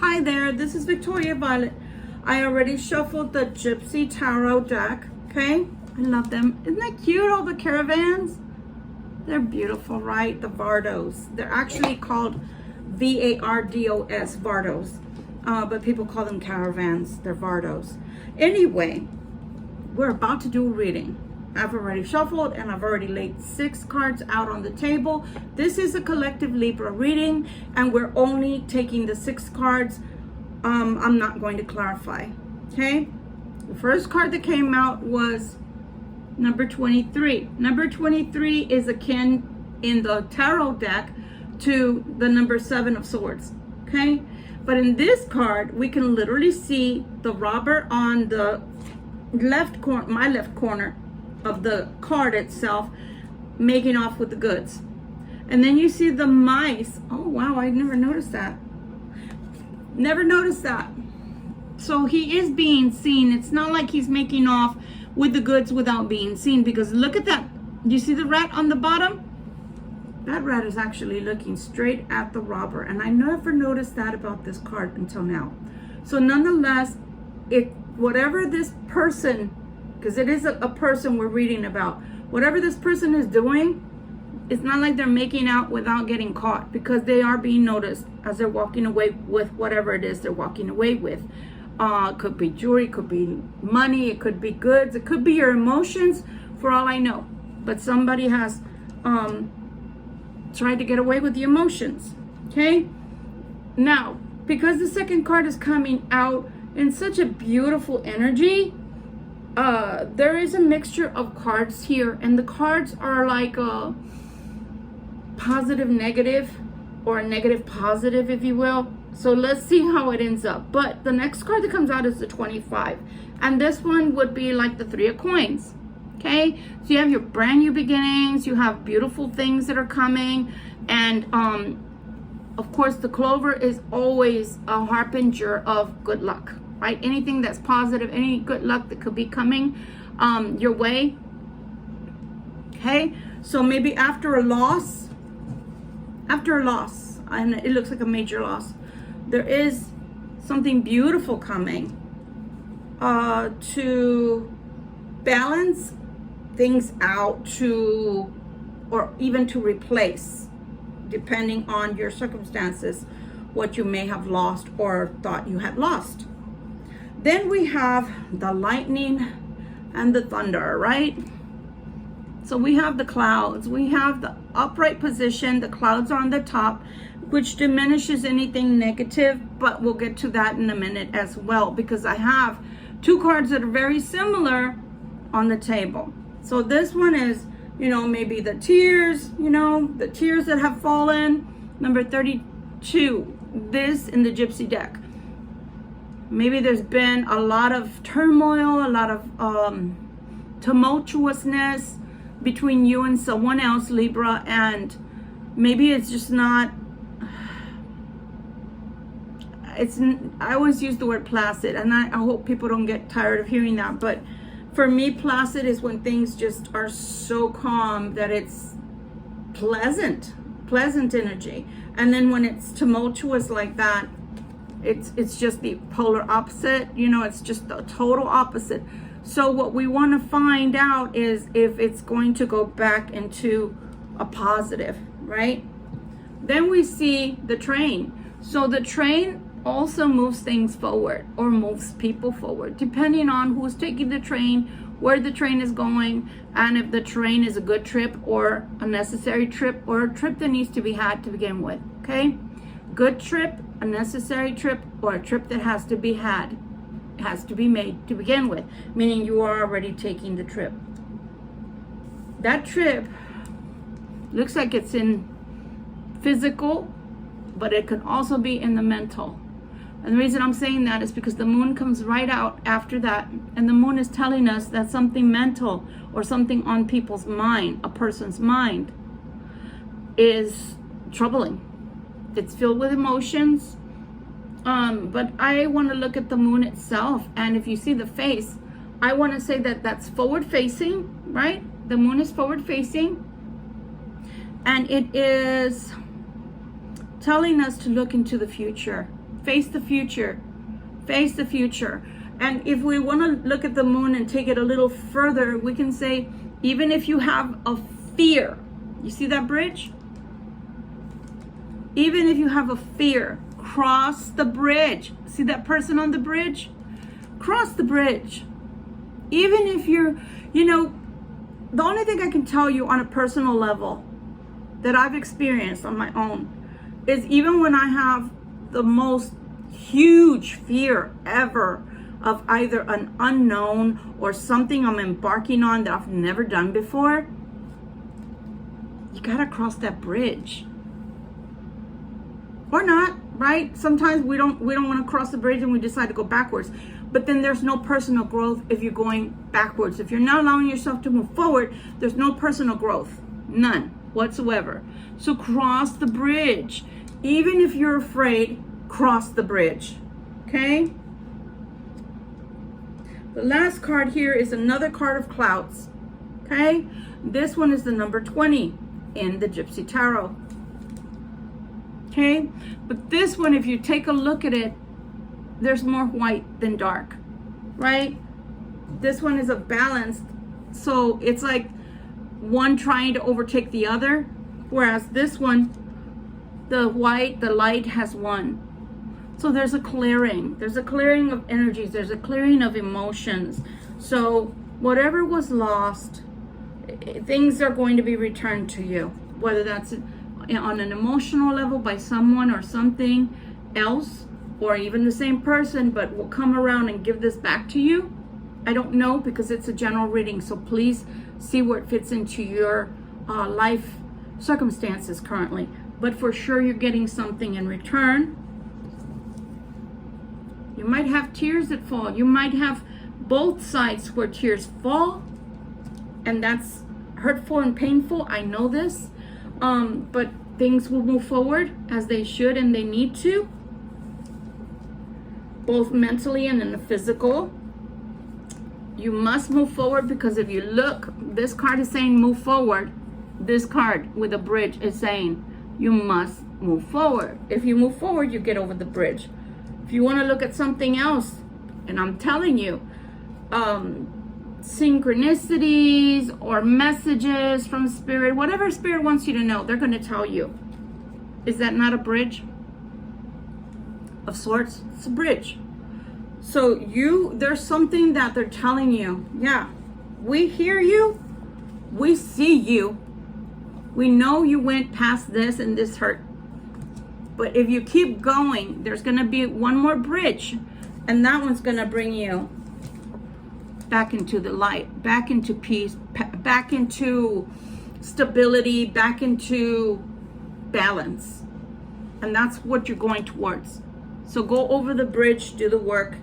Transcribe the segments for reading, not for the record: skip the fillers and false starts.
Hi there, this is Victoria Violet. I already shuffled the GYPSY Tarot deck, okay? I love them. Isn't that cute, all the caravans? They're beautiful, right? The Vardos. They're actually called V-A-R-D-O-S, Vardos. But people call them caravans. They're Vardos. Anyway, we're about to do a reading. I've already shuffled and I've already laid 6 cards out on the table. This is a collective Libra reading and we're only taking the 6 cards. I'm not going to clarify, okay? The first card that came out was number 23. Number 23 is akin in the tarot deck to the number 7 of swords, okay? But in this card, we can literally see the robber on the left corner, my left corner of the card itself, making off with the goods. And then you see the mice. Oh wow, I never noticed that. Never noticed that. So he is being seen. It's not like he's making off with the goods without being seen, because look at that. You see the rat on the bottom? That rat is actually looking straight at the robber, and I never noticed that about this card until now. So nonetheless, whatever this person, because it is a person we're reading about, whatever this person is doing, it's not like they're making out without getting caught, because they are being noticed as they're walking away with whatever it is they're walking away with. It could be jewelry, it could be money, it could be goods, it could be your emotions, for all I know. But somebody has tried to get away with the emotions, okay? Now, because the second card is coming out in such a beautiful energy, there is a mixture of cards here, and the cards are like a positive negative, or a negative positive, if you will. So let's see how it ends up. But the next card that comes out is the 25, and this one would be like the 3 of coins, okay? So you have your brand new beginnings, you have beautiful things that are coming, and of course the clover is always a harbinger of good luck, right? Anything that's positive, any good luck that could be coming your way, okay? So maybe after a loss, and it looks like a major loss, there is something beautiful coming to balance things out, or even to replace, depending on your circumstances, what you may have lost or thought you had lost. Then we have the lightning and the thunder, right? So we have the clouds, we have the upright position, the clouds are on the top, which diminishes anything negative, but we'll get to that in a minute as well, because I have 2 cards that are very similar on the table. So this one is, maybe the tears, the tears that have fallen. Number 32, this in the GYPSY deck. Maybe there's been a lot of turmoil, a lot of tumultuousness between you and someone else, Libra, and maybe it's just not, I always use the word placid, and I hope people don't get tired of hearing that, but for me, placid is when things just are so calm that it's pleasant energy. And then when it's tumultuous like that, it's just the polar opposite, it's just the total opposite. So what we want to find out is if it's going to go back into a positive, right? Then we see the train. So the train also moves things forward, or moves people forward, depending on who's taking the train, where the train is going, and if the train is a good trip or a necessary trip, or a trip that needs to be had to begin with, okay? Good trip, a necessary trip, or a trip that has to be had, has to be made to begin with, meaning you are already taking the trip. That trip looks like it's in physical, but it can also be in the mental. And the reason I'm saying that is because the moon comes right out after that, and the moon is telling us that something mental, or something on people's mind, a person's mind, is troubling. It's filled with emotions, but I want to look at the moon itself, and if you see the face, I want to say that that's forward facing, right? The moon is forward facing, and it is telling us to look into the future. Face the future. Face the future. And if we want to look at the moon and take it a little further, we can say, even if you have a fear, you see that bridge? Even if you have a fear, cross the bridge. See that person on the bridge? Cross the bridge. Even if you're, you know, the only thing I can tell you on a personal level that I've experienced on my own is even when I have the most huge fear ever of either an unknown or something I'm embarking on that I've never done before, you gotta cross that bridge. Or not, right? Sometimes we don't want to cross the bridge and we decide to go backwards. But then there's no personal growth if you're going backwards. If you're not allowing yourself to move forward, there's no personal growth. None whatsoever. So cross the bridge. Even if you're afraid, cross the bridge. Okay? The last card here is another card of clouds. Okay? This one is the number 20 in the Gypsy Tarot. Okay? But this one, if you take a look at it, there's more white than dark, right? This one is a balanced, so it's like one trying to overtake the other, whereas this one, the white, the light has won. So there's a clearing. There's a clearing of energies. There's a clearing of emotions. So whatever was lost, things are going to be returned to you, whether that's on an emotional level by someone or something else, or even the same person, but will come around and give this back to you. I don't know, because it's a general reading, so please see where it fits into your life circumstances currently. But for sure, you're getting something in return. You might have tears that fall. You might have both sides where tears fall, and that's hurtful and painful. I know this, but things will move forward as they should and they need to, both mentally and in the physical. You must move forward, because if you look, this card is saying move forward. This card with a bridge is saying you must move forward. If you move forward, you get over the bridge. If you want to look at something else, and I'm telling you, synchronicities or messages from spirit, whatever spirit wants you to know, they're going to tell you. Is that not a bridge of sorts? It's a bridge. So there's something that they're telling you. Yeah, we hear you, we see you, we know you went past this and this hurt, but if you keep going, there's going to be one more bridge, and that one's going to bring you back into the light, back into peace, back into stability, back into balance. And that's what you're going towards. So go over the bridge, do the work,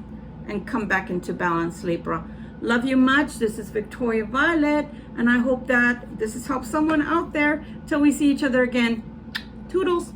and come back into balance, Libra. Love you much. This is Victoria Violet, and I hope that this has helped someone out there. Till we see each other again. Toodles.